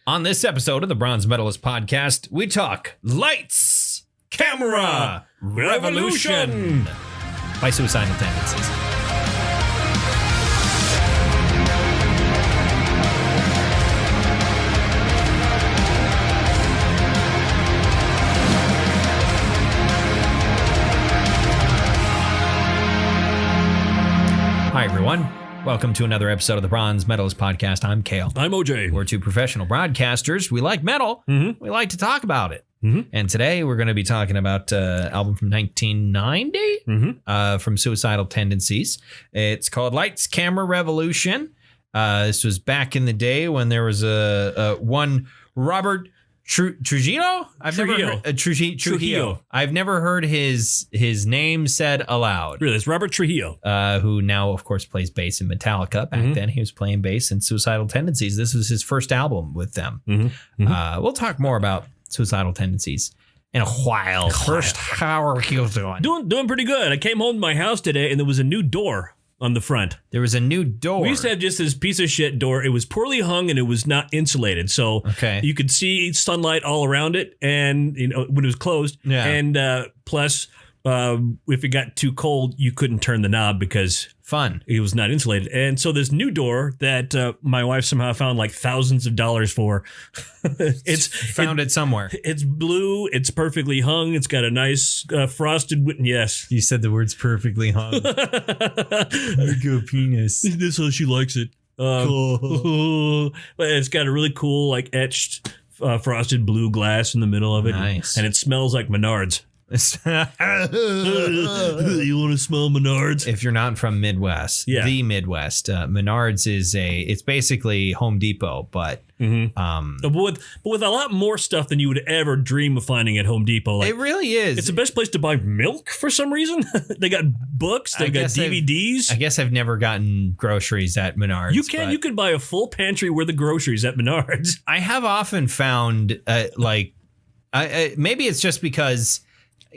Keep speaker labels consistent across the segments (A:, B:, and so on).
A: On this episode of the Bronze Metalist podcast, we talk Lights, Camera, Revolution by Suicidal Tendencies. Hi, everyone. Welcome to another episode of the Bronze Metalist podcast. I'm Kale.
B: I'm OJ.
A: We're two professional broadcasters. We like metal.
B: Mm-hmm.
A: We like to talk about it.
B: Mm-hmm.
A: And today we're going to be talking about an album from 1990 from Suicidal Tendencies. It's called Lights, Camera, Revolution. This was back in the day when there was a one Robert Trujillo? Trujillo. I've never heard his name said aloud.
B: Really, it's Robert Trujillo.
A: Who now, of course, plays bass in Metallica. Back then, he was playing bass in Suicidal Tendencies. This was his first album with them. We'll talk more about Suicidal Tendencies in a while. First, how are you doing?
B: Doing pretty good. I came home to my house today, and there was a new door on the front.
A: There was a new door.
B: We used to have just this piece of shit door. It was poorly hung and it was not insulated, so you could see sunlight all around it, and when it was closed.
A: Yeah.
B: And plus, if it got too cold, you couldn't turn the knob because it was not insulated. And so this new door that my wife somehow found like thousands of dollars for.
A: It somewhere.
B: It's blue. It's perfectly hung. It's got a nice frosted. Yes.
A: You said the words perfectly hung. Like a penis.
B: That's how she likes it. Cool. It's got a really cool, like etched frosted blue glass in the middle of it.
A: Nice.
B: And it smells like Menards. You want to smell Menards?
A: If you're not from Midwest, the Midwest, Menards it's basically Home Depot, but
B: with a lot more stuff than you would ever dream of finding at Home Depot. Like,
A: it really is.
B: It's the best place to buy milk for some reason. They got books. They've got DVDs.
A: I guess I've never gotten groceries at Menards.
B: You can buy a full pantry worth of groceries at Menards.
A: I have often found maybe it's just because,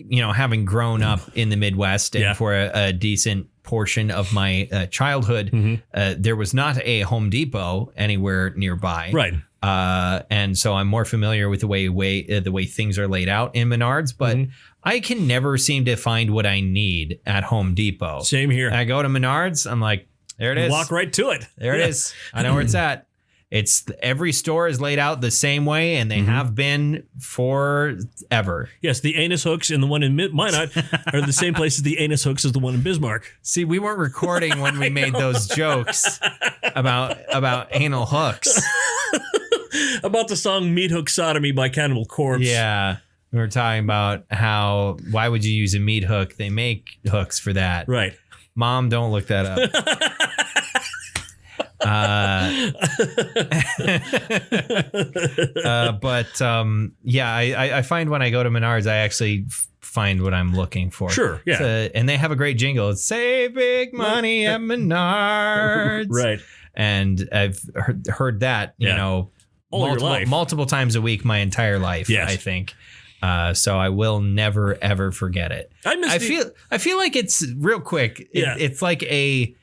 A: having grown up in the Midwest and for a decent portion of my childhood, there was not a Home Depot anywhere nearby.
B: Right.
A: And so I'm more familiar with the way things are laid out in Menards, but I can never seem to find what I need at Home Depot.
B: Same here.
A: I go to Menards, I'm like, there it is.
B: Walk right to it.
A: There it is. I know where it's at. Every store is laid out the same way, and they have been forever.
B: Yes, the anus hooks in the one in Minot are the same place as the anus hooks as the one in Bismarck.
A: See, we weren't recording when we made those jokes about anal hooks.
B: About the song Meat Hook Sodomy by Cannibal Corpse.
A: Yeah. We were talking about why would you use a meat hook? They make hooks for that.
B: Right.
A: Mom, don't look that up. I find when I go to Menards, I actually find what I'm looking for.
B: Sure, yeah.
A: And they have a great jingle. It's Save Big Money at Menards.
B: Right.
A: And I've heard that, multiple times a week my entire life, I think. So I will never, ever forget it. I feel like it's real quick. It's like a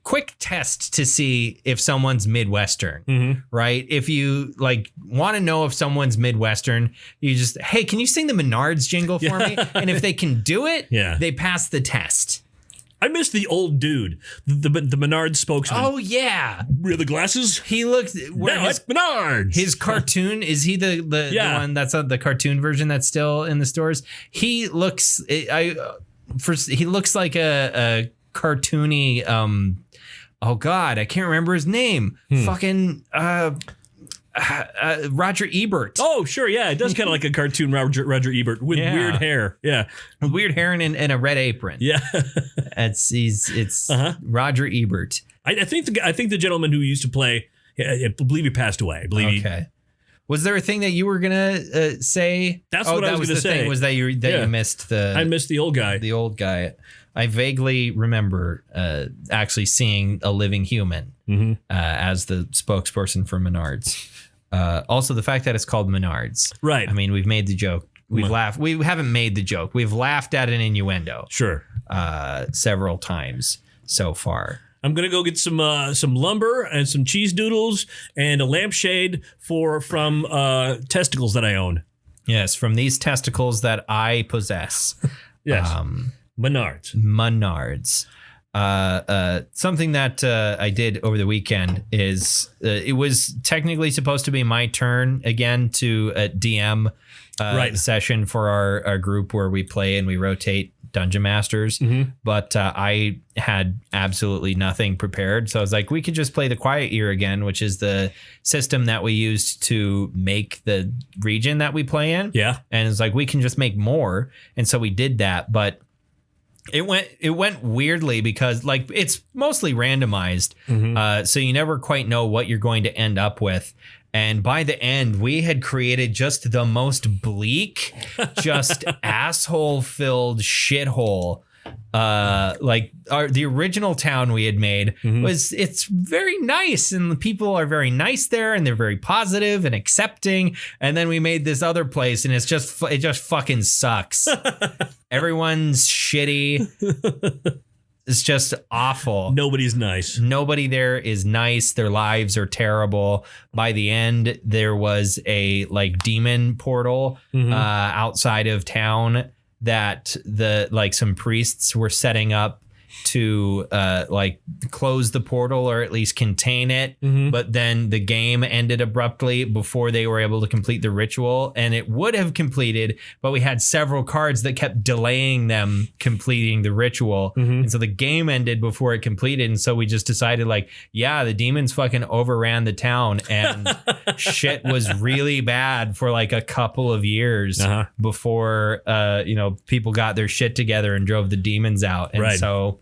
A: quick test to see if someone's Midwestern, right? If you want to know if someone's Midwestern, you just, hey, can you sing the Menards jingle for me? And if they can do it, they pass the test.
B: I miss the old dude, the Menards spokesman.
A: Oh, yeah.
B: The glasses?
A: He looked...
B: It's Menards.
A: His cartoon, is he the one that's the cartoon version that's still in the stores? He looks... he looks like a cartoony... oh, God, I can't remember his name. Fucking... Roger Ebert.
B: Oh, sure, yeah. It does kind of like a cartoon Roger Ebert with weird hair. Yeah.
A: With weird hair and a red apron.
B: Yeah.
A: It's Roger Ebert.
B: I think the gentleman who used to play, I believe he passed away.
A: Okay. Was there a thing that you were gonna say?
B: That's what I was gonna say.
A: Thing was that you missed the...
B: I missed the old guy.
A: The old guy. I vaguely remember actually seeing a living human as the spokesperson for Menards. Also, the fact that it's called Menards.
B: Right.
A: I mean, we've made the joke. We've laughed. We haven't made the joke. We've laughed at an innuendo.
B: Sure.
A: Several times so far.
B: I'm gonna go get some lumber and some cheese doodles and a lampshade from testicles that I own.
A: Yes, from these testicles that I possess.
B: Yes, Menards.
A: Something that I did over the weekend is it was technically supposed to be my turn again to DM session for our group where we play and we rotate Dungeon Masters, but I had absolutely nothing prepared. So I was like, we could just play the Quiet Year again, which is the system that we used to make the region that we play in.
B: Yeah.
A: And it's like, we can just make more. And so we did that, but it went weirdly because like it's mostly randomized. So you never quite know what you're going to end up with. And by the end, we had created just the most bleak, just asshole-filled shithole. The original town we had made it's very nice, and the people are very nice there, and they're very positive and accepting. And then we made this other place, and it just fucking sucks. Everyone's shitty. It's just awful.
B: Nobody's nice.
A: Nobody there is nice. Their lives are terrible. By the end, there was a like demon portal outside of town that some priests were setting up to close the portal or at least contain it. But then the game ended abruptly before they were able to complete the ritual, and it would have completed, but we had several cards that kept delaying them completing the ritual. And so the game ended before it completed. And so we just decided the demons fucking overran the town, and shit was really bad for like a couple of years before people got their shit together and drove the demons out. And so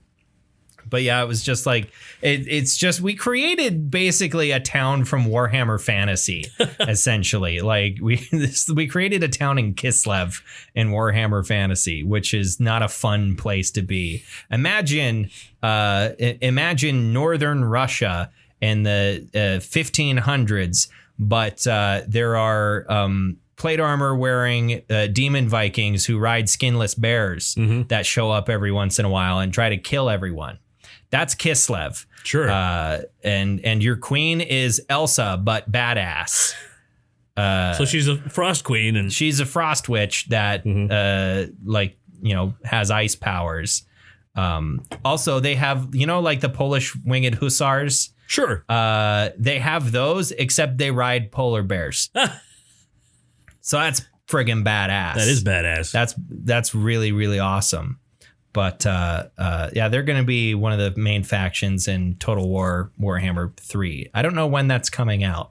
A: but yeah, it was just like it's just we created basically a town from Warhammer Fantasy, essentially. Like we created a town in Kislev in Warhammer Fantasy, which is not a fun place to be. Imagine northern Russia in the 1500s, but there are plate armor wearing demon Vikings who ride skinless bears that show up every once in a while and try to kill everyone. That's Kislev.
B: Sure.
A: And your queen is Elsa, but badass.
B: So she's a frost queen, and
A: she's a frost witch that has ice powers. Also, they have like the Polish winged hussars.
B: Sure.
A: They have those, except they ride polar bears. So that's friggin' badass.
B: That is badass.
A: That's really, really awesome. But they're going to be one of the main factions in Total War Warhammer 3. I don't know when that's coming out,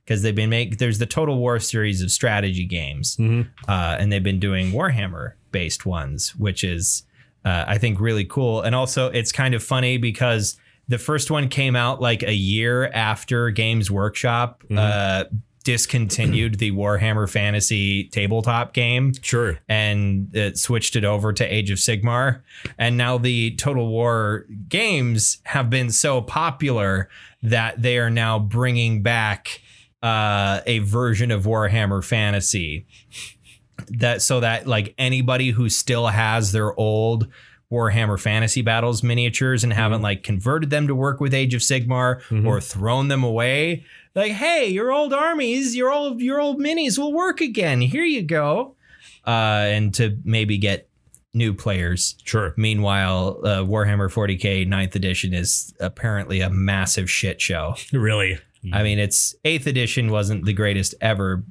A: because they've been there's the Total War series of strategy games, and they've been doing Warhammer based ones, which is I think really cool. And also it's kind of funny because the first one came out like a year after Games Workshop discontinued the Warhammer Fantasy tabletop game.
B: Sure.
A: And it switched it over to Age of Sigmar. And now the Total War games have been so popular that they are now bringing back a version of Warhammer Fantasy so that like anybody who still has their old Warhammer Fantasy Battles miniatures and haven't like converted them to work with Age of Sigmar or thrown them away, like, hey, your old armies, your old minis will work again. Here you go. And to maybe get new players.
B: Sure.
A: Meanwhile, Warhammer 40K 9th edition is apparently a massive shit show.
B: Really?
A: I mean, its 8th edition wasn't the greatest ever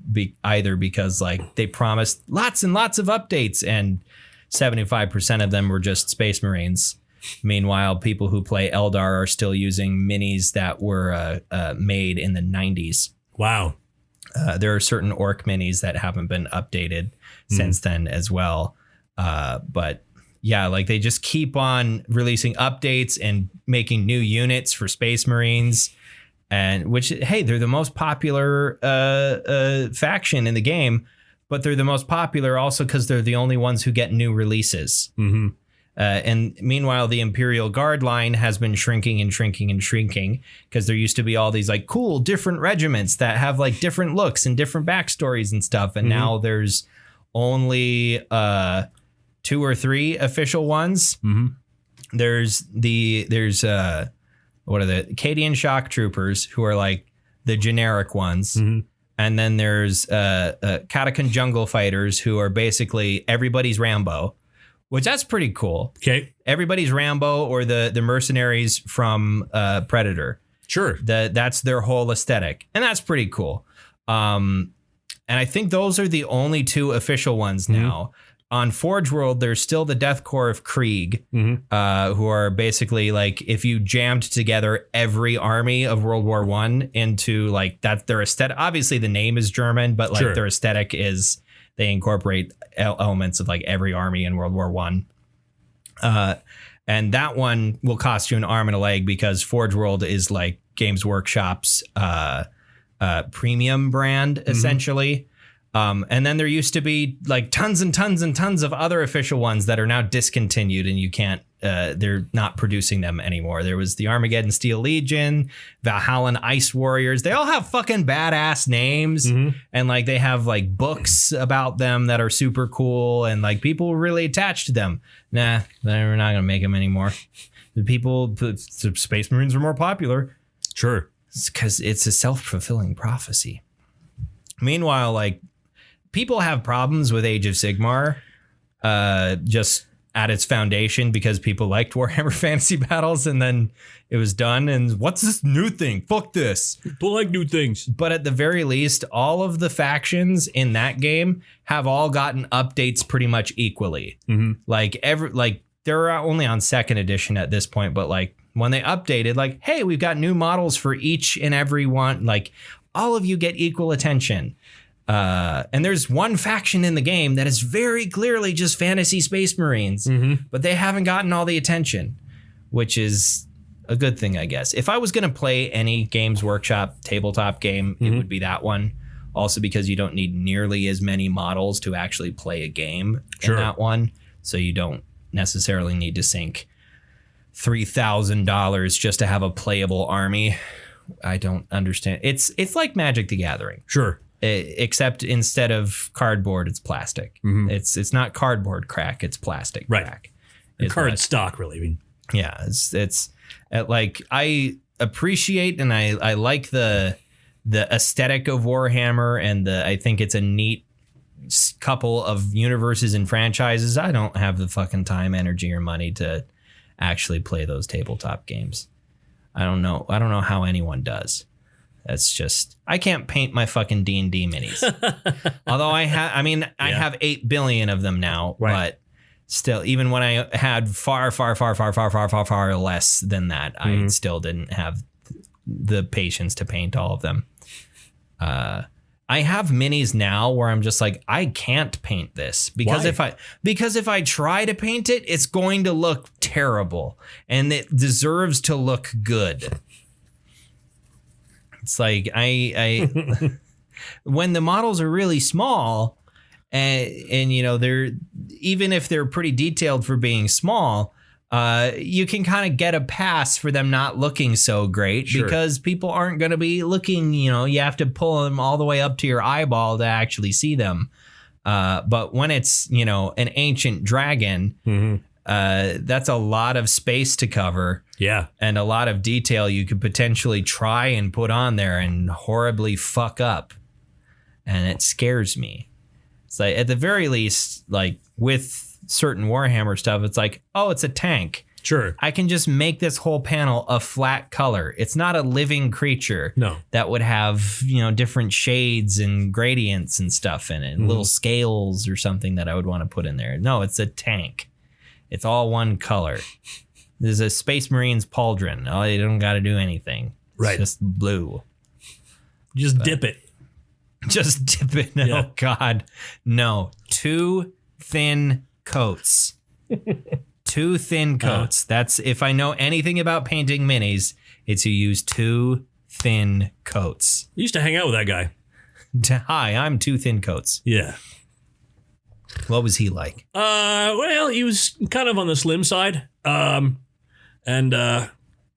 A: either, because like they promised lots and lots of updates and 75% of them were just Space Marines. Meanwhile, people who play Eldar are still using minis that were made in the 90s.
B: Wow.
A: There are certain orc minis that haven't been updated since then as well. But yeah, like they just keep on releasing updates and making new units for Space Marines. And which, hey, they're the most popular faction in the game, but they're the most popular also because they're the only ones who get new releases. And meanwhile, the Imperial Guard line has been shrinking and shrinking and shrinking because there used to be all these like cool different regiments that have like different looks and different backstories and stuff. And now there's only 2 or 3 official ones. There's what are the Acadian shock troopers, who are like the generic ones. And then there's Katakan jungle fighters, who are basically everybody's Rambo, which that's pretty cool.
B: Okay.
A: Everybody's Rambo, or the mercenaries from Predator.
B: Sure.
A: That's their whole aesthetic. And that's pretty cool. And I think those are the only two official ones now. On Forge World, there's still the Death Corps of Krieg, who are basically like, if you jammed together every army of World War I into like that, their aesthetic. Obviously, the name is German, but like their aesthetic is they incorporate elements of like every army in World War I. And that one will cost you an arm and a leg, because Forge World is like Games Workshop's premium brand, essentially. And then there used to be like tons and tons and tons of other official ones that are now discontinued, and you can't, they're not producing them anymore. There was the Armageddon Steel Legion, Valhallan Ice Warriors. They all have fucking badass names, and like they have like books about them that are super cool, and like people were really attached to them. Nah, we're not going to make them anymore. The Space Marines are more popular.
B: Sure.
A: It's because it's a self-fulfilling prophecy. Meanwhile, like, people have problems with Age of Sigmar, just at its foundation, because people liked Warhammer Fantasy Battles, and then it was done. And what's this new thing? Fuck this.
B: People like new things.
A: But at the very least, all of the factions in that game have all gotten updates pretty much equally. Like they're only on second edition at this point, but like when they updated, like, hey, we've got new models for each and every one. Like, all of you get equal attention. And there's one faction in the game that is very clearly just fantasy Space Marines, but they haven't gotten all the attention, which is a good thing, I guess. If I was going to play any Games Workshop tabletop game, it would be that one. Also because you don't need nearly as many models to actually play a game in that one. So you don't necessarily need to sink $3,000 just to have a playable army. I don't understand. It's like Magic the Gathering.
B: Sure.
A: Except instead of cardboard, it's plastic. It's not cardboard crack, it's plastic crack.
B: Card stock, really. I mean,
A: yeah, it's like, I appreciate and I like the aesthetic of Warhammer, and I think it's a neat couple of universes and franchises. I don't have the fucking time, energy, or money to actually play those tabletop games. I don't know how anyone does. That's just, I can't paint my fucking D&D minis. Although I have 8 billion of them now, but still, even when I had far less than that, I still didn't have the patience to paint all of them. I have minis now where I'm just like, I can't paint this because if I try to paint it, it's going to look terrible, and it deserves to look good. It's like I when the models are really small, and you know, they're, even if they're pretty detailed for being small, you can kind of get a pass for them not looking so great, because people aren't going to be looking, you know, you have to pull them all the way up to your eyeball to actually see them. But when it's, you know, an ancient dragon, that's a lot of space to cover.
B: Yeah. And
A: a lot of detail you could potentially try and put on there and horribly fuck up. And it scares me. It's like, at the very least, like with certain Warhammer stuff, it's like, oh, it's a tank.
B: Sure.
A: I can just make this whole panel a flat color. It's not a living creature.
B: No.
A: That would have, you know, different shades and gradients and stuff in it, and little scales or something that I would want to put in there. No, it's a tank. It's all one color. There's a Space Marines pauldron. Oh, you don't got to do anything. It's just blue.
B: Just dip it.
A: Just dip it. No, yeah. God. No. 2 thin coats. 2 thin coats. That's, if I know anything about painting minis, it's you use 2 thin coats.
B: I used to hang out with that guy.
A: Hi, I'm 2 thin coats.
B: Yeah.
A: What was he like?
B: Well, he was kind of on the slim side. And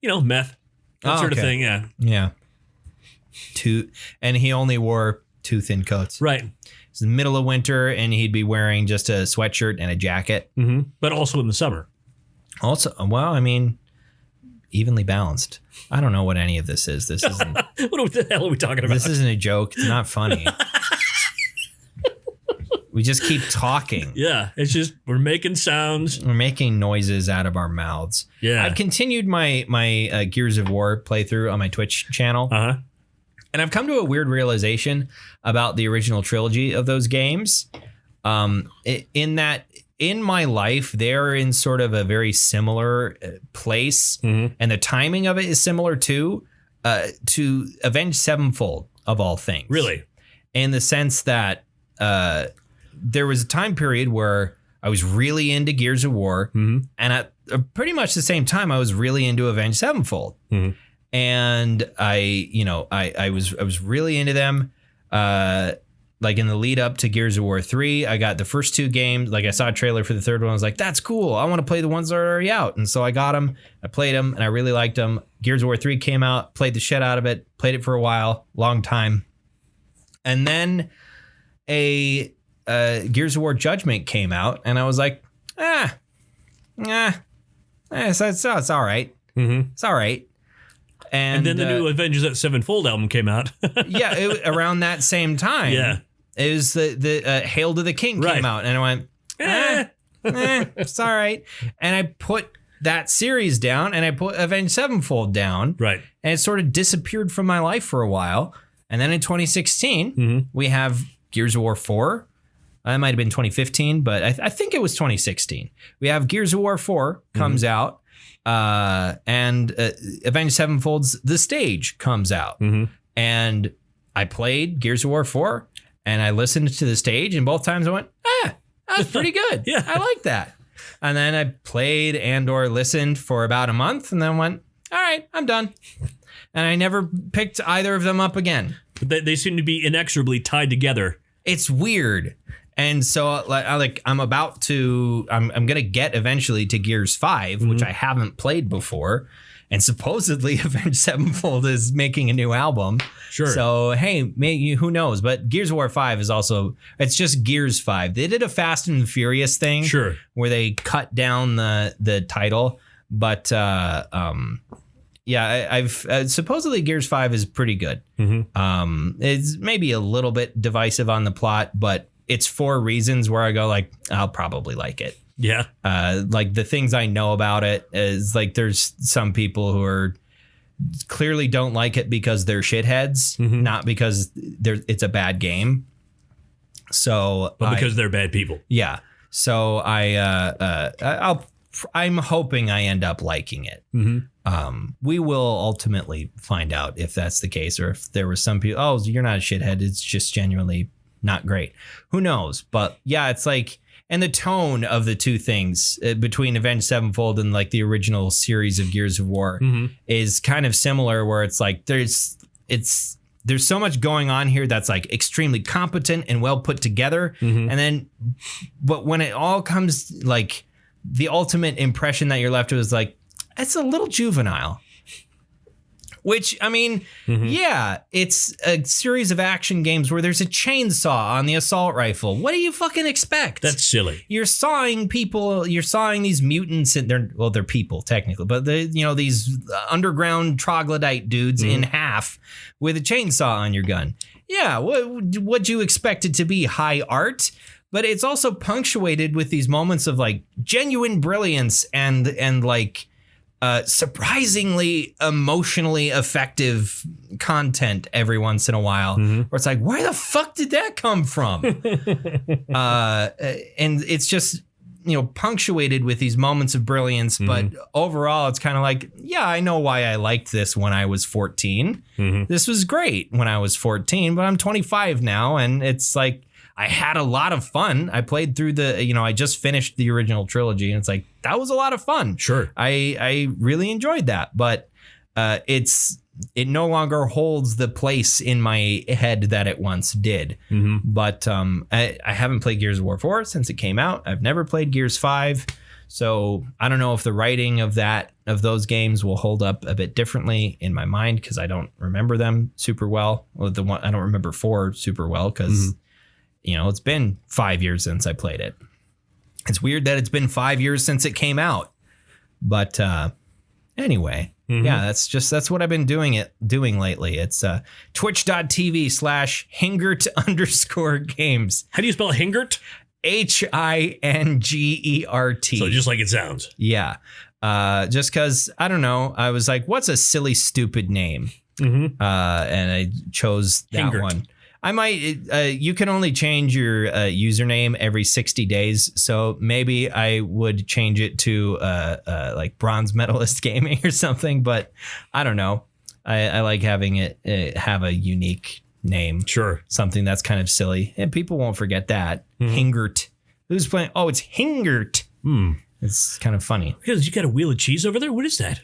B: you know, meth. That sort of thing, yeah.
A: Yeah. And he only wore 2 thin coats.
B: Right.
A: It's the middle of winter, and he'd be wearing just a sweatshirt and a jacket.
B: But also in the summer.
A: Also, well, I mean, evenly balanced. I don't know what any of this is. This isn't.
B: What the hell are we talking about?
A: This isn't a joke. It's not funny. We just keep talking.
B: Yeah, it's just we're making sounds.
A: We're making noises out of our mouths.
B: Yeah.
A: I've continued my Gears of War playthrough on my Twitch channel.
B: Uh-huh.
A: And I've come to a weird realization about the original trilogy of those games. In that, in my life, they're in sort of a very similar place. Mm-hmm. And the timing of it is similar to Avenged Sevenfold, of all things.
B: Really?
A: In the sense that there was a time period where I was really into Gears of War, mm-hmm. and at pretty much the same time, I was really into Avenged Sevenfold, mm-hmm. and I was really into them. Like in the lead up to Gears of War 3, I got the first two games. Like I saw a trailer for the third one. I was like, that's cool. I want to play the ones that are already out. And so I got them. I played them and I really liked them. Gears of War 3 came out, played the shit out of it, played it for a while, long time. And then a Gears of War Judgment came out, and I was like, it's all right. Mm-hmm. It's all right. And
B: then the new Avengers Sevenfold album came out.
A: Yeah, around that same time.
B: Yeah.
A: It was the Hail to the King came out, and I went, it's all right. And I put that series down, and I put Avenged Sevenfold down.
B: Right.
A: And it sort of disappeared from my life for a while. And then in 2016, mm-hmm. we have Gears of War 4. It might have been 2015, but I think it was 2016. We have Gears of War 4 comes mm-hmm. out, and Avenged Sevenfold's The Stage comes out. Mm-hmm. And I played Gears of War 4, and I listened to The Stage, and both times I went, that's pretty good.
B: Yeah.
A: I like that. And then I played and/or listened for about a month, and then went, all right, I'm done. And I never picked either of them up again.
B: But they seem to be inexorably tied together.
A: It's weird. And so I'm going to get eventually to Gears 5, mm-hmm. which I haven't played before. And supposedly Avenged Sevenfold is making a new album.
B: Sure.
A: So, hey, maybe, who knows? But Gears of War 5 is also, it's just Gears 5. They did a Fast and Furious thing.
B: Sure.
A: Where they cut down the title. But yeah, I've supposedly Gears 5 is pretty good. Mm-hmm. It's maybe a little bit divisive on the plot, but it's for reasons where I go like, I'll probably like it.
B: Yeah.
A: Like the things I know about it is like, there's some people who are clearly don't like it because they're shitheads, mm-hmm. not because it's a bad game. So,
B: but because they're bad people.
A: Yeah. So I'm hoping I end up liking it. Mm-hmm. We will ultimately find out if that's the case, or if there was some people, oh, you're not a shithead, it's just genuinely not great. Who knows? But yeah, it's like, and the tone of the two things between Avenged Sevenfold and like the original series of Gears of War mm-hmm. is kind of similar, where it's like there's so much going on here that's like extremely competent and well put together. Mm-hmm. And then, but when it all comes, like the ultimate impression that you're left with is like, it's a little juvenile. Which, I mean, mm-hmm. yeah, it's a series of action games where there's a chainsaw on the assault rifle. What do you fucking expect?
B: That's silly.
A: You're sawing people, you're sawing these mutants, and they're people technically, but these underground troglodyte dudes mm-hmm. in half with a chainsaw on your gun. Yeah, what'd you expect it to be? High art? But it's also punctuated with these moments of like genuine brilliance and like surprisingly emotionally effective content every once in a while, mm-hmm. where it's like, where the fuck did that come from? And it's just, punctuated with these moments of brilliance. Mm-hmm. But overall, it's kind of like, yeah, I know why I liked this when I was 14. Mm-hmm. This was great when I was 14, but I'm 25 now. And it's like, I had a lot of fun. I played through I just finished the original trilogy, and it's like, that was a lot of fun.
B: Sure.
A: I really enjoyed that, but it no longer holds the place in my head that it once did. Mm-hmm. But I haven't played Gears of War 4 since it came out. I've never played Gears 5. So I don't know if the writing of those games will hold up a bit differently in my mind, because I don't remember them super well. Well, I don't remember 4 super well, because mm-hmm. It's been 5 years since I played it. It's weird that it's been 5 years since it came out. But anyway, Mm-hmm. Yeah, that's what I've been doing lately. It's twitch.tv/Hingert_games.
B: How do you spell Hingert?
A: Hingert.
B: So just like it sounds.
A: Yeah. Just because, I don't know, I was like, what's a silly, stupid name? Mm-hmm. And I chose that
B: Hingert.
A: one. I might, you can only change your username every 60 days. So maybe I would change it to like Bronze Metalist Gaming or something. But I don't know. I like having it have a unique name.
B: Sure.
A: Something that's kind of silly. And people won't forget that. Mm-hmm. Hingert. Who's playing? Oh, it's Hingert. It's kind of funny.
B: Because you got a wheel of cheese over there? What is that?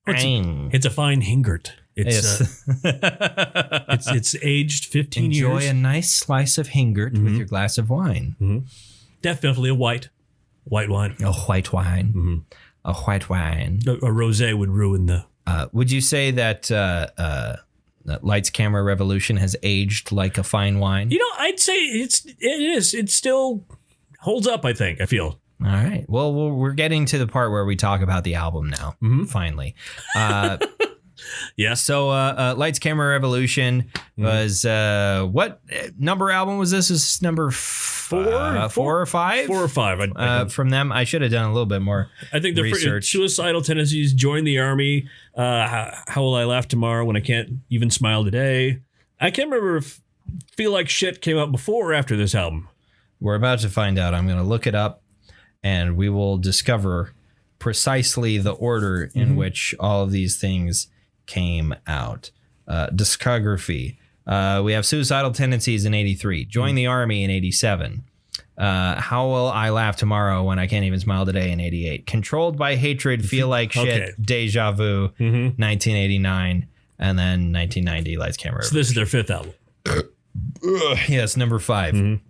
B: It's a fine Hingert. It's it's aged 15 years.
A: Enjoy a nice slice of Hingert with your glass of wine.
B: Mm-hmm. Definitely a white wine.
A: A white wine. Mm-hmm. A white wine.
B: A rosé would ruin the...
A: would you say that Lights, Camera, Revolution has aged like a fine wine?
B: You know, I'd say it is. It still holds up, I think. I feel.
A: All right. Well, we're getting to the part where we talk about the album now. Mm-hmm. Finally.
B: Yeah.
A: So Lights, Camera, Revolution was what number album was this? Is this number four or five?
B: 4 or 5.
A: From them. I should have done a little bit more
B: I think the
A: research.
B: Suicidal Tendencies, Join the Army, How Will I Laugh Tomorrow When I Can't Even Smile Today. I can't remember if Feel Like Shit came out before or after this album.
A: We're about to find out. I'm going to look it up and we will discover precisely the order in which all of these things came out. Discography. We have Suicidal Tendencies in 83. Join the Army in 87. How Will I Laugh Tomorrow When I Can't Even Smile Today in 88. Controlled by Hatred, Feel Like Shit,
B: Okay.
A: Deja Vu, 1989. And then 1990, Lights, Camera.
B: So this is their 5th album.
A: Yes, number 5.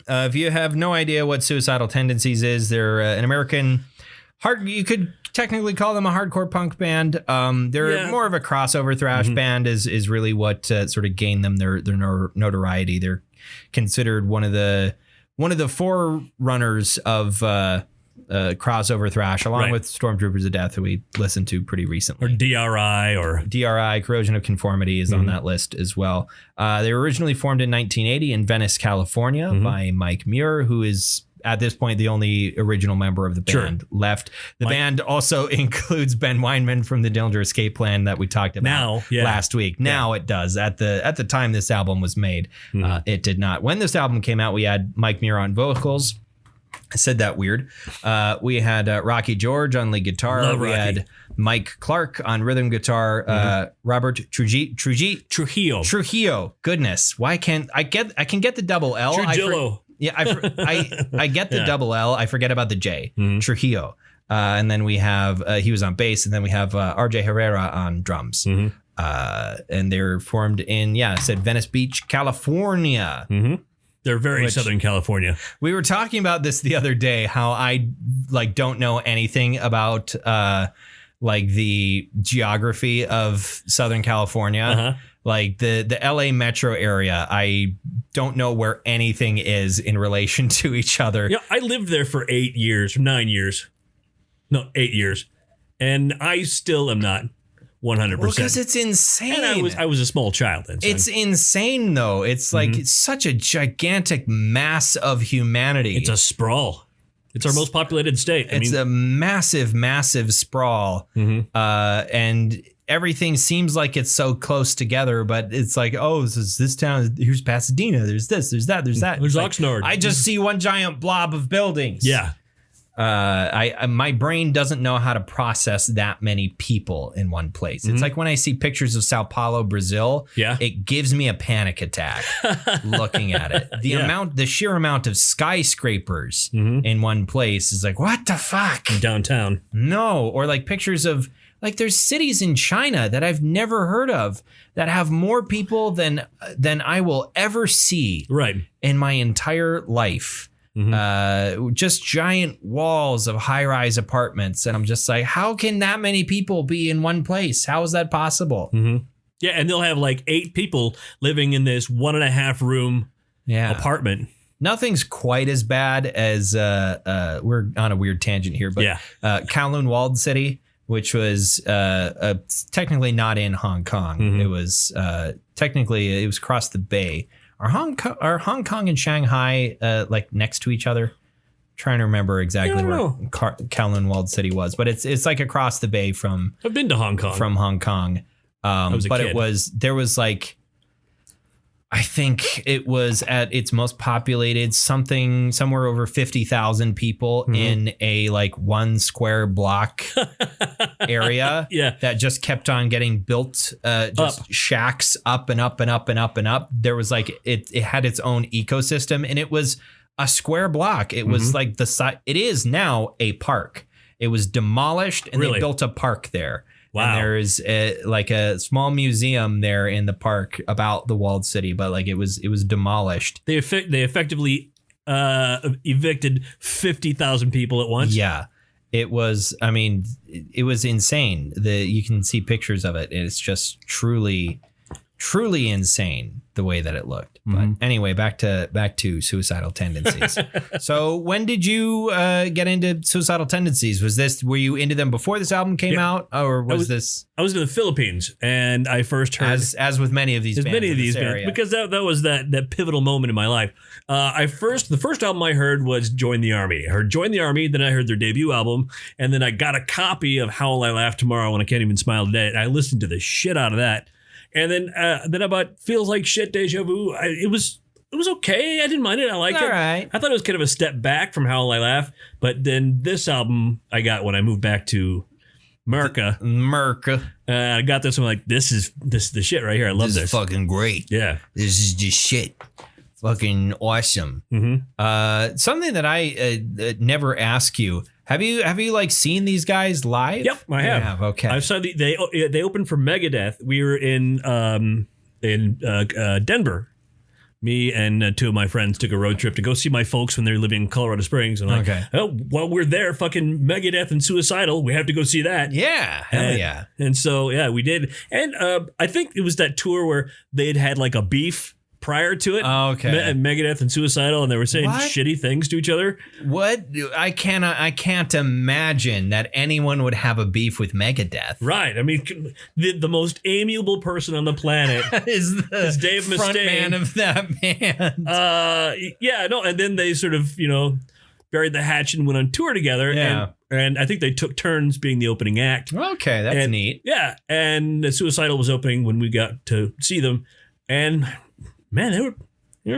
A: If you have no idea what Suicidal Tendencies is, they're an American you could technically call them a hardcore punk band. They're more of a crossover thrash band is really what sort of gained them their notoriety. They're considered one of the forerunners of crossover thrash, along with Stormtroopers of Death, who we listened to pretty recently.
B: Or DRI,
A: Corrosion of Conformity is on that list as well. They were originally formed in 1980 in Venice, California by Mike Muir, who is at this point the only original member of the band left. The band also includes Ben Weinman from the Dillinger Escape Plan that we talked about last week. Now it does. At the time this album was made, it did not. When this album came out, we had Mike Muir on vocals. I said that weird. We had Rocky George on lead guitar. We had Mike Clark on rhythm guitar. Robert Trujillo. Goodness, why can't I can get the double L.
B: Trujillo.
A: I get the double L. I forget about the J. Trujillo. And then we have he was on bass, and then we have RJ Herrera on drums. And they're formed in Venice Beach, California.
B: They're very Southern California.
A: We were talking about this the other day, how I don't know anything about the geography of Southern California. Like the LA metro area, I don't know where anything is in relation to each other.
B: Yeah, I lived there for 8 years, 9 years. No, 8 years. And I still am not 100%.
A: Because it's insane.
B: And I was a small child then. So
A: it's insane, though. It's like it's such a gigantic mass of humanity.
B: It's a sprawl. It's our most populated state.
A: It's a massive, massive sprawl. And everything seems like it's so close together, but it's like, oh, this town. Here's Pasadena. There's this. There's that. There's that.
B: There's Oxnard.
A: I just see one giant blob of buildings.
B: Yeah.
A: My brain doesn't know how to process that many people in one place. It's like when I see pictures of Sao Paulo, Brazil, it gives me a panic attack looking at it. The sheer amount of skyscrapers in one place is like, what the fuck?
B: Downtown.
A: No. Or like pictures of there's cities in China that I've never heard of that have more people than I will ever see in my entire life. Just giant walls of high-rise apartments. And I'm just like, how can that many people be in one place? How is that possible?
B: Yeah, and they'll have 8 people living in this 1.5 room apartment.
A: Nothing's quite as bad as we're on a weird tangent here, but Kowloon Walled City. which was technically not in Hong Kong.
B: Mm-hmm.
A: It was technically it was across the bay. Are Hong Kong and Shanghai like next to each other? Trying to remember exactly where Kowloon Walled City was, but it's like across the bay from.
B: I've been to Hong Kong.
A: From Hong Kong, but kid. There was like, I think it was at its most populated, somewhere over 50,000 people in a like 1 square block area. That just kept on getting built, shacks up and up and up and up and up. There was like it had its own ecosystem, and it was a square block. It was like the site. It is now a park. It was demolished and they built a park there. Wow. And there is like a small museum there in the park about the walled city, but like it was demolished.
B: They effectively evicted 50,000 people at once.
A: Yeah. It was, I mean, it was insane. You can see pictures of it. It's just truly insane the way that it looked. But anyway, back to Suicidal Tendencies. So when did you get into Suicidal Tendencies? Were you into them before this album came out, or was this? I
B: was in the Philippines, and I first heard,
A: as with many of these bands,
B: because that was that pivotal moment in my life. The first album I heard was Join the Army. I heard Join the Army, then I heard their debut album, and then I got a copy of How Will I Laugh Tomorrow When I Can't Even Smile Today. And I listened to the shit out of that. And then about Feels Like Shit, Deja Vu. It was okay. I didn't mind it. I liked it.
A: All right.
B: I thought it was kind of a step back from How Will I Laugh. But then this album I got when I moved back to America. I got this. I'm like, this is the shit right here. I love this.
A: This is fucking great.
B: Yeah.
A: This is just shit. Fucking awesome. Something that I never ask you. Have you like seen these guys live?
B: Yep, I have.
A: Okay.
B: I saw they opened for Megadeth. We were in Denver. Me and 2 of my friends took a road trip to go see my folks when they're living in Colorado Springs. And well, we're there, fucking Megadeth and Suicidal. We have to go see that.
A: Yeah, hell yeah.
B: And so yeah, we did. And I think it was that tour where they'd had like a beef prior to it.
A: Oh, okay.
B: Megadeth and Suicidal, and they were saying shitty things to each other.
A: What? I can't imagine that anyone would have a beef with Megadeth.
B: Right. I mean, the most amiable person on the planet is Dave Mustaine,
A: front man of that band.
B: Yeah, no, and then they sort of, buried the hatch and went on tour together.
A: Yeah.
B: And I think they took turns being the opening act.
A: Okay, that's neat.
B: Yeah, and Suicidal was opening when we got to see them, and man, they were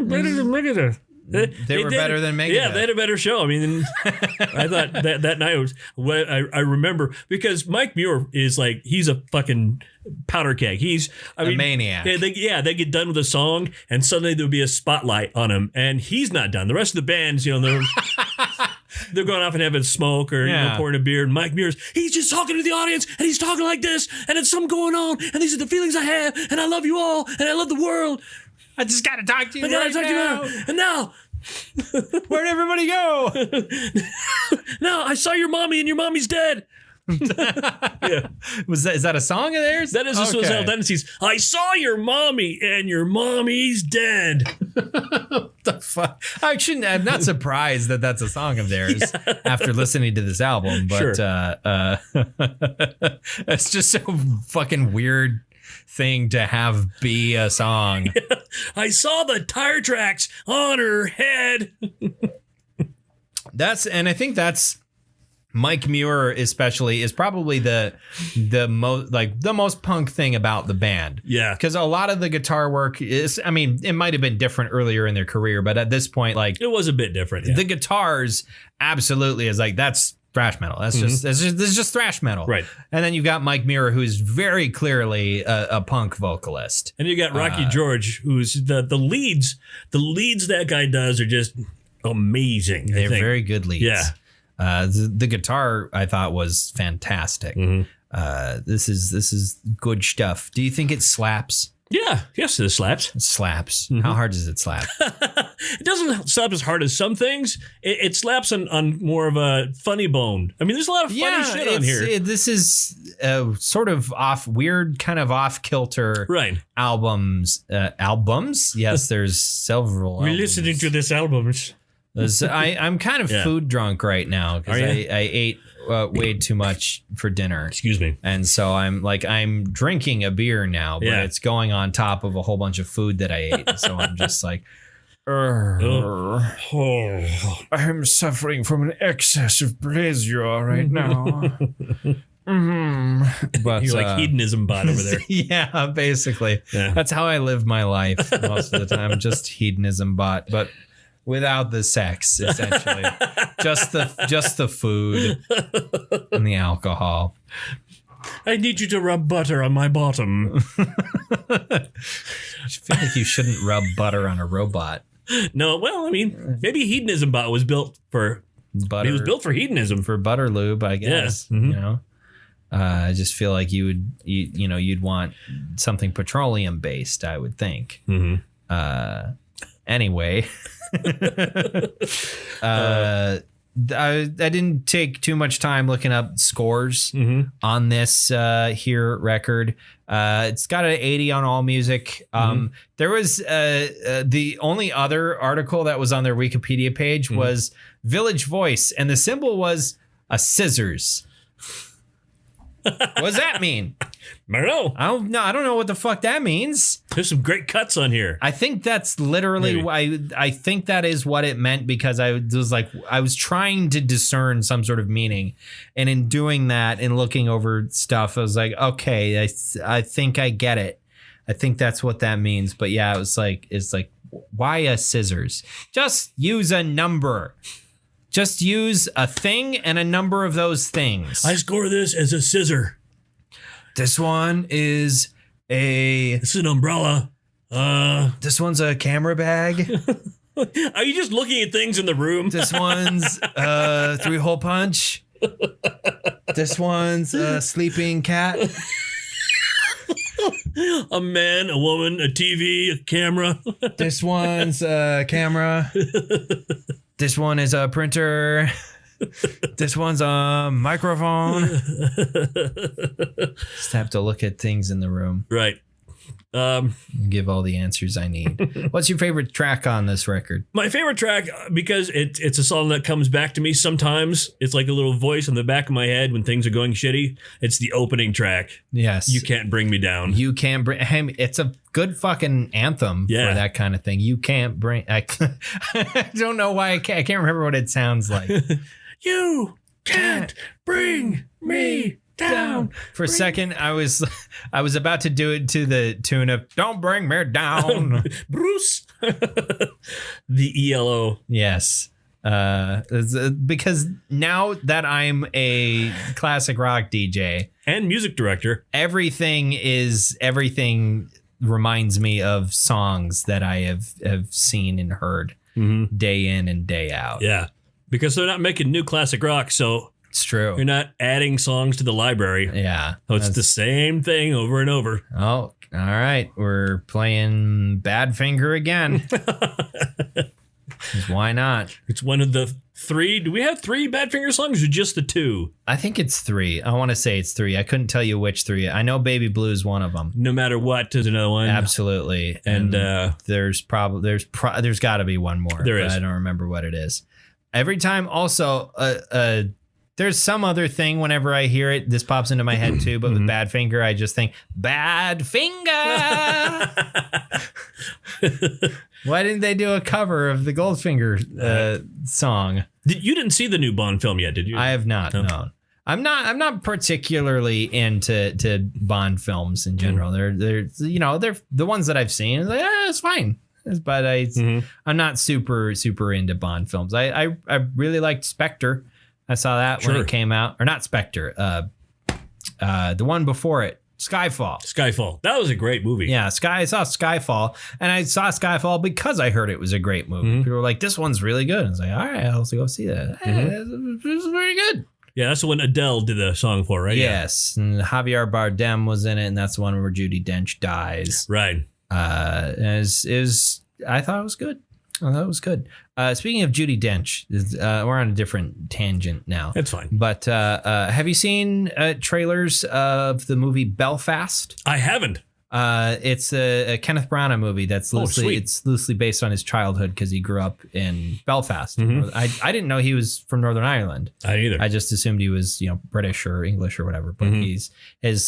B: better than Megadeth.
A: They were better than Megadeth.
B: Yeah, they had a better show. I mean, I thought that night was what I remember, because Mike Muir is like, he's a fucking powder keg. He's
A: a maniac.
B: They get done with a song and suddenly there'll be a spotlight on him, and he's not done. The rest of the bands, they're going off and having smoke or pouring a beer, and Mike Muir's, he's just talking to the audience, and he's talking like this, and it's something going on, and these are the feelings I have, and I love you all, and I love the world.
A: I just got to talk to you right now.
B: And now,
A: where'd everybody go?
B: No, I saw your mommy, and your mommy's dead.
A: Yeah. Is that a song of theirs?
B: That is a Suicidal Tendencies. I saw your mommy, and your mommy's dead.
A: What the fuck? I'm not surprised that that's a song of theirs after listening to this album, but sure. It's just so fucking weird thing to have be a song.
B: Yeah. I saw the tire tracks on her head.
A: I think that's Mike Muir especially is probably the most punk thing about the band.
B: Yeah.
A: Because a lot of the guitar work is, I mean, it might have been different earlier in their career, but at this point, like,
B: it was a bit different. Yeah.
A: The guitars absolutely is like, that's thrash metal. This is just thrash metal.
B: Right.
A: And then you've got Mike Muir, who's very clearly a punk vocalist.
B: And you got Rocky George, who's the leads. The leads that guy does are just amazing.
A: They're very good leads.
B: Yeah.
A: The guitar I thought was fantastic. This is good stuff. Do you think it slaps?
B: Yeah, yes, it slaps.
A: It slaps. How hard does it slap?
B: It doesn't slap as hard as some things. It slaps on more of a funny bone. I mean, there's a lot of funny shit on here.
A: This is sort of weird, kind of off kilter albums. Albums? Yes, there's several.
B: We're listening to this albums.
A: I'm kind of food drunk right now because I ate way too much for dinner.
B: Excuse me.
A: And so I'm drinking a beer now, but it's going on top of a whole bunch of food that I ate. So I'm just like, I'm suffering from an excess of pleasure right now.
B: But you're like hedonism bot over there.
A: Yeah, basically. Yeah. That's how I live my life most of the time. Just hedonism bot, but without the sex, essentially. just the food and the alcohol.
B: I need you to rub butter on my bottom.
A: I feel like you shouldn't rub butter on a robot.
B: No, well, I mean, maybe hedonism bot was built for butter. It was built for hedonism,
A: for butter lube, I guess. Yeah. You know, I just feel like you'd want something petroleum based, I would think. Anyway, I didn't take too much time looking up scores on this here record. It's got an 80 on AllMusic. There was the only other article that was on their Wikipedia page was Village Voice, and the symbol was a scissors. What does that mean?
B: I don't know.
A: I don't know what the fuck that means.
B: There's some great cuts on here.
A: I think that's literally why. I think that is what it meant, because I was trying to discern some sort of meaning, and in doing that and looking over stuff, I was like, okay, I think I get it. I think that's what that means. But yeah, it's like why a scissors? Just use a number. Just use a thing and a number of those things.
B: I score this as a scissor.
A: This one is
B: It's an umbrella.
A: This one's a camera bag.
B: Are you just looking at things in the room?
A: This one's 3-hole punch. This one's a sleeping cat.
B: A man, a woman, a TV, a camera.
A: This one's a camera. This one is a printer. This one's a microphone. Just have to look at things in the room.
B: Right.
A: Give all the answers I need. What's your favorite track on this record?
B: My favorite track, because it's a song that comes back to me sometimes. It's like a little voice in the back of my head when things are going shitty. It's the opening track.
A: Yes.
B: You Can't Bring Me Down.
A: You Can't Bring... It's a good fucking anthem for that kind of thing. You can't bring... I don't know why I can't remember what it sounds like.
B: You can't bring me down.
A: For a second, I was about to do it to the tune of "Don't Bring Me Down,"
B: Bruce. The ELO.
A: Yes, because now that I'm a classic rock DJ
B: and music director,
A: everything reminds me of songs that I have seen and heard day in and day out.
B: Yeah, because they're not making new classic rock, so.
A: It's true.
B: You're not adding songs to the library.
A: Yeah.
B: So it's the same thing over and over.
A: Oh, all right. We're playing Badfinger again. Why not?
B: It's one of the 3. Do we have 3 Badfinger songs or just the 2?
A: I think it's 3. I want to say it's 3. I couldn't tell you which 3. I know Baby Blue is one of them.
B: No matter what, there's another one.
A: Absolutely. And there's got to be one more.
B: There is.
A: I don't remember what it is. Every time also there's some other thing whenever I hear it, this pops into my head too, but with Badfinger, I just think, Badfinger! Why didn't they do a cover of the Goldfinger song?
B: You didn't see the new Bond film yet, did you?
A: I have not, no. I'm not particularly into Bond films in general. They're the ones that I've seen. Like, it's fine. But I'm not super into Bond films. I really liked Spectre. I saw that when it came out. Or not Spectre. The one before it. Skyfall. That was a great movie. Yeah, I saw Skyfall. And I saw Skyfall because I heard it was a great movie. People were like, this one's really good. I was like, all right, I'll go see that. It was very good.
B: Yeah, that's the one Adele did the song for, right?
A: Yes. Yeah. And Javier Bardem was in it. And that's the one where Judi Dench dies.
B: Right.
A: I thought it was good. Speaking of Judi Dench, we're on a different tangent now.
B: That's fine.
A: But have you seen trailers of the movie Belfast?
B: I haven't.
A: It's a Kenneth Branagh movie that's loosely based on his childhood because he grew up in Belfast. Mm-hmm. I didn't know he was from Northern Ireland.
B: I either.
A: I just assumed he was British or English or whatever. But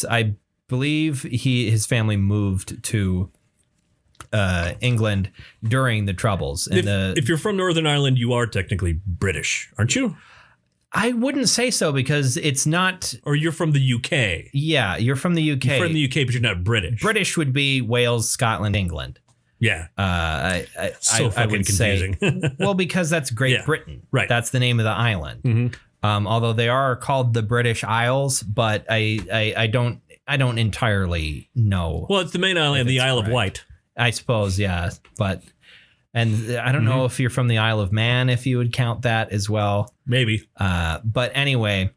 A: I believe his family moved to England during the Troubles. And
B: if you're from Northern Ireland, you are technically British, aren't you?
A: I wouldn't say so because it's not.
B: Or you're from the UK.
A: Yeah, you're from the UK.
B: You're from the UK, but you're not British.
A: British would be Wales, Scotland, England.
B: Yeah.
A: I
B: fucking
A: would
B: confusing.
A: Say, well, because that's Great Britain.
B: Right.
A: That's the name of the island. Mm-hmm. Although they are called the British Isles, but I don't entirely know.
B: Well, it's the main island, the Isle of Wight.
A: I suppose, yeah. And I don't know if you're from the Isle of Man, if you would count that as well.
B: Maybe.
A: But anyway,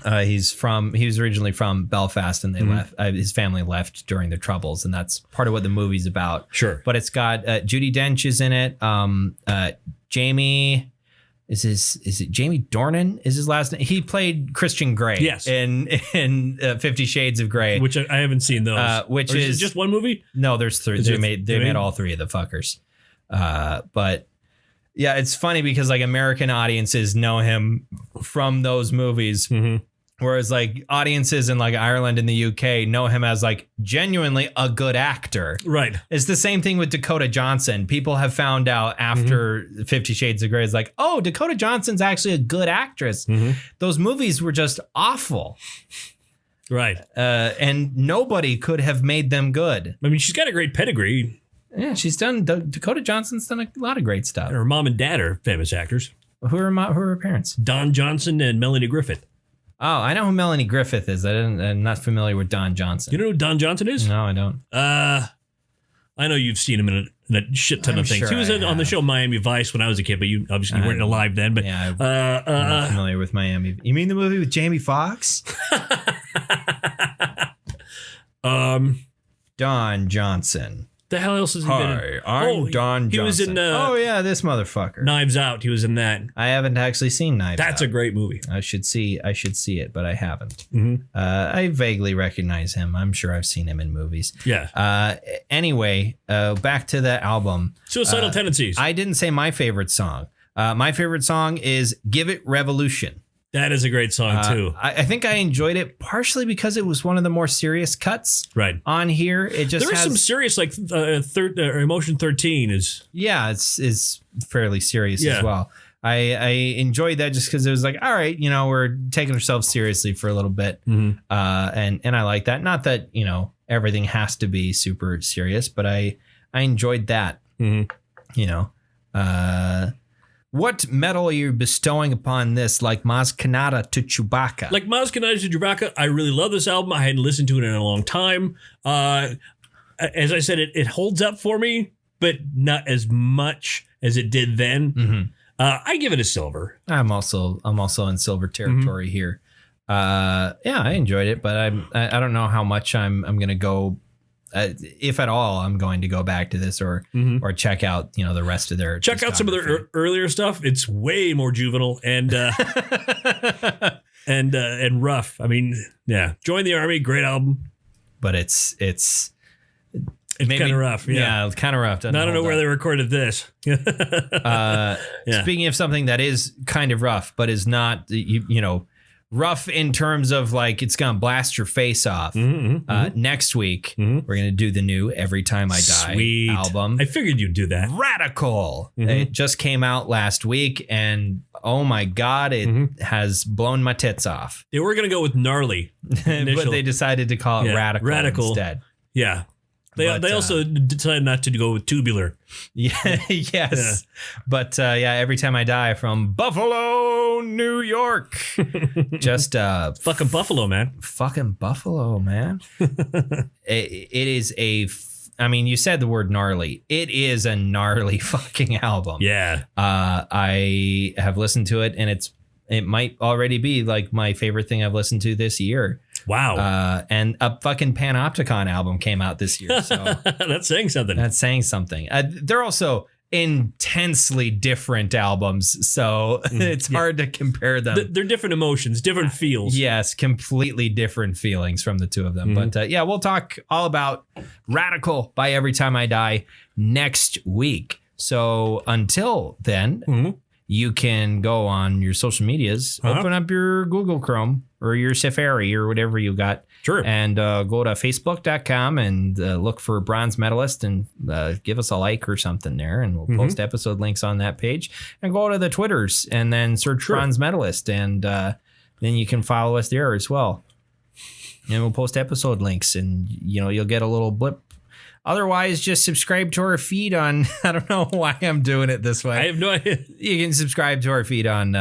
A: he was originally from Belfast, and they left. His family left during the Troubles, and that's part of what the movie's about.
B: Sure.
A: But it's got Judi Dench is in it. Jamie. Is it Jamie Dornan? Is his last name? He played Christian Grey.
B: Yes.
A: In 50 Shades of Grey,
B: which I haven't seen those.
A: Which
B: is just one movie?
A: No, there's three. They made all three of the fuckers. But yeah, it's funny because like American audiences know him from those movies, whereas like audiences in like Ireland and the UK know him as like genuinely a good actor.
B: Right.
A: It's the same thing with Dakota Johnson. People have found out after 50 Shades of Grey is like, oh, Dakota Johnson's actually a good actress. Those movies were just awful.
B: Right.
A: And nobody could have made them good.
B: I mean, she's got a great pedigree.
A: Yeah, she's done. Dakota Johnson's done a lot of great stuff.
B: Her mom and dad are famous actors.
A: Who are her parents?
B: Don Johnson and Melanie Griffith.
A: Oh, I know who Melanie Griffith is. I'm not familiar with Don Johnson.
B: You know who Don Johnson is?
A: No, I don't.
B: I know you've seen him in a shit ton of things.
A: Sure
B: he was on the show Miami Vice when I was a kid, but you obviously weren't alive then. But
A: yeah, I'm not familiar with Miami. You mean the movie with Jamie Foxx? Don Johnson.
B: The hell else has he been in?
A: I'm Don Johnson.
B: He was in
A: this motherfucker.
B: Knives Out. He was in that.
A: I haven't actually seen Knives Out.
B: That's a great movie.
A: I should see it, but I haven't. I vaguely recognize him. I'm sure I've seen him in movies.
B: Yeah.
A: Anyway, back to the album.
B: Suicidal Tendencies.
A: I didn't say my favorite song. My favorite song is Give It Revolution.
B: That is a great song, too.
A: I think I enjoyed it partially because it was one of the more serious cuts on here. It just
B: there is some serious, like Emotion 13 is.
A: Yeah, it's fairly serious as well. I enjoyed that just because it was like, all right, we're taking ourselves seriously for a little bit. And I like that. Not that, everything has to be super serious, but I enjoyed that. What medal are you bestowing upon this, like Maz Kanata to Chewbacca?
B: Like Maz Kanata to Chewbacca, I really love this album. I hadn't listened to it in a long time. As I said, it holds up for me, but not as much as it did then. I give it a silver.
A: I'm also in silver territory here. Yeah, I enjoyed it, but I don't know how much I'm going to go. If at all, I'm going to go back to this or check out, the rest of their.
B: Check out some of their earlier stuff. It's way more juvenile and and rough. I mean, yeah. Join the Army, great album,
A: but it's
B: kind of rough.
A: Yeah, it's kind of rough.
B: I don't know where they recorded this.
A: Speaking of something that is kind of rough, but is not rough in terms of like it's gonna blast your face off. Next week we're gonna do the new Every Time I Die album.
B: I figured you'd do that.
A: Radical. It just came out last week, and oh my god, it has blown my tits off.
B: They were gonna go with gnarly,
A: but they decided to call it radical instead.
B: Yeah. They also decided not to go with tubular.
A: Yeah, yes. Yeah. But Every Time I Die from Buffalo, New York. Just
B: fucking Buffalo, man.
A: Fucking Buffalo, man. It is you said the word gnarly. It is a gnarly fucking album.
B: Yeah.
A: I have listened to it, and it might already be like my favorite thing I've listened to this year.
B: Wow.
A: And a fucking Panopticon album came out this year. So
B: that's saying something.
A: They're also intensely different albums, so it's hard to compare them.
B: They're different emotions, different feels.
A: Yes, completely different feelings from the two of them. But we'll talk all about Radical by Every Time I Die next week. So until then, you can go on your social medias, open up your Google Chrome or your Safari or whatever you got.
B: Sure.
A: And go to facebook.com and look for Bronze Metalist and give us a like or something there. And we'll post episode links on that page. And go to the Twitters and then search Bronze Metalist. And then you can follow us there as well. And we'll post episode links and, you'll get a little blip. Otherwise, just subscribe to our feed on, I don't know why I'm doing it this way.
B: I have no idea.
A: You can subscribe to our feed on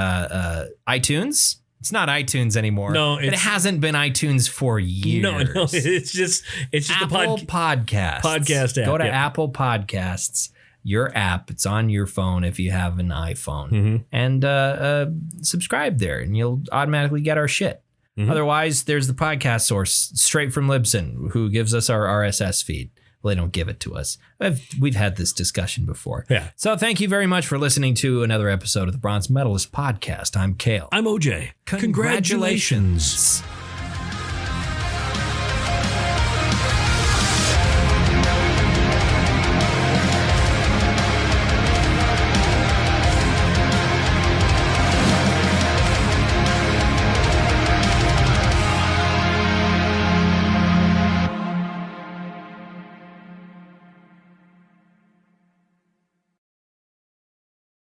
A: iTunes. It's not iTunes anymore.
B: No,
A: it hasn't been iTunes for years.
B: No, it's just
A: Apple Podcasts.
B: Podcast app.
A: Go to Apple Podcasts, your app. It's on your phone if you have an iPhone, and subscribe there, and you'll automatically get our shit. Otherwise, there's the podcast source straight from Libsyn, who gives us our RSS feed. Well, they don't give it to us. We've had this discussion before.
B: Yeah.
A: So thank you very much for listening to another episode of the Bronze Medalist Podcast. I'm Kale.
B: I'm OJ.
A: Congratulations.